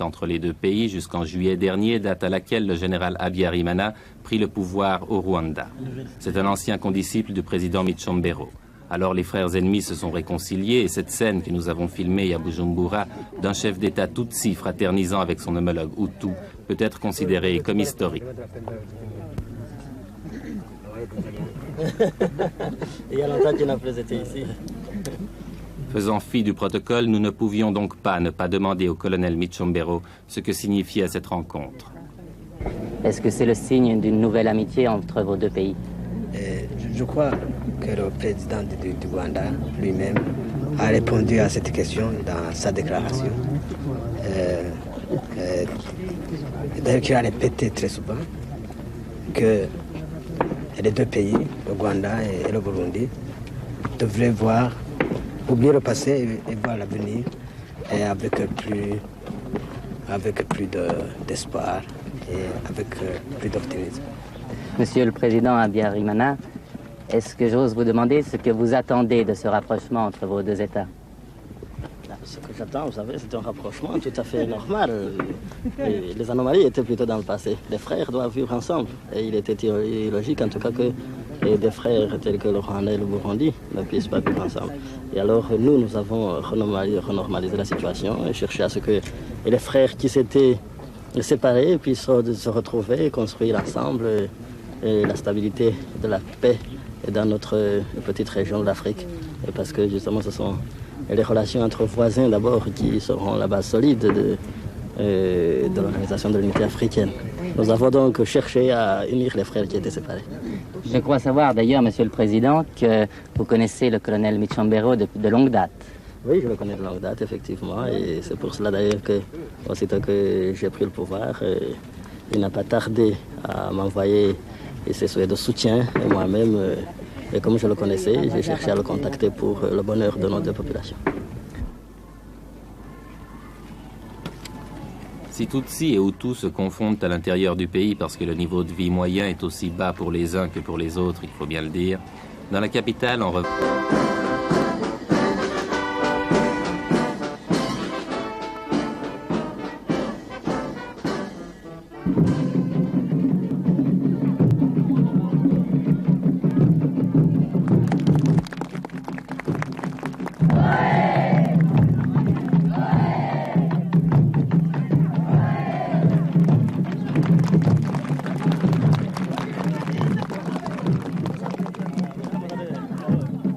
entre les deux pays jusqu'en juillet dernier, date à laquelle le général Habyarimana prit le pouvoir au Rwanda. C'est un ancien condisciple du président Micombero. Alors les frères ennemis se sont réconciliés et cette scène que nous avons filmée à Bujumbura d'un chef d'État Tutsi fraternisant avec son homologue Hutu peut être considérée comme historique. Il y a longtemps qu'il n'a plus été ici. Faisant fi du protocole, nous ne pouvions donc pas ne pas demander au colonel Micombero ce que signifiait cette rencontre. Est-ce que c'est le signe d'une nouvelle amitié entre vos deux pays? Je crois que le président du Rwanda lui-même a répondu à cette question dans sa déclaration. D'ailleurs, il a répété très souvent que les deux pays, le Rwanda et le Burundi, devraient oublier le passé et voir l'avenir et avec plus d'espoir et avec plus d'optimisme. Monsieur le Président Habyarimana, est-ce que j'ose vous demander ce que vous attendez de ce rapprochement entre vos deux États? Ce que j'attends, vous savez, c'est un rapprochement tout à fait normal. Et les anomalies étaient plutôt dans le passé. Les frères doivent vivre ensemble. Et il était illogique, en tout cas, que des frères tels que le Rwanda et le Burundi ne puissent pas vivre ensemble. Et alors, nous avons renormalisé la situation et cherché à ce que les frères qui s'étaient séparés puissent se retrouver et construire ensemble et la stabilité de la paix dans notre petite région de l'Afrique. Et parce que justement, ce sont les relations entre voisins d'abord qui seront la base solide de l'Organisation de l'Unité africaine. Nous avons donc cherché à unir les frères qui étaient séparés. Je crois savoir d'ailleurs, Monsieur le Président, que vous connaissez le colonel Micombero de longue date. Oui, je le connais de longue date, effectivement, et c'est pour cela d'ailleurs que, aussitôt que j'ai pris le pouvoir, il n'a pas tardé à m'envoyer ses souhaits de soutien, et moi-même, et comme je le connaissais, j'ai cherché à le contacter pour le bonheur de nos deux populations. Si Tutsi et Hutu se confondent à l'intérieur du pays parce que le niveau de vie moyen est aussi bas pour les uns que pour les autres, il faut bien le dire, dans la capitale, on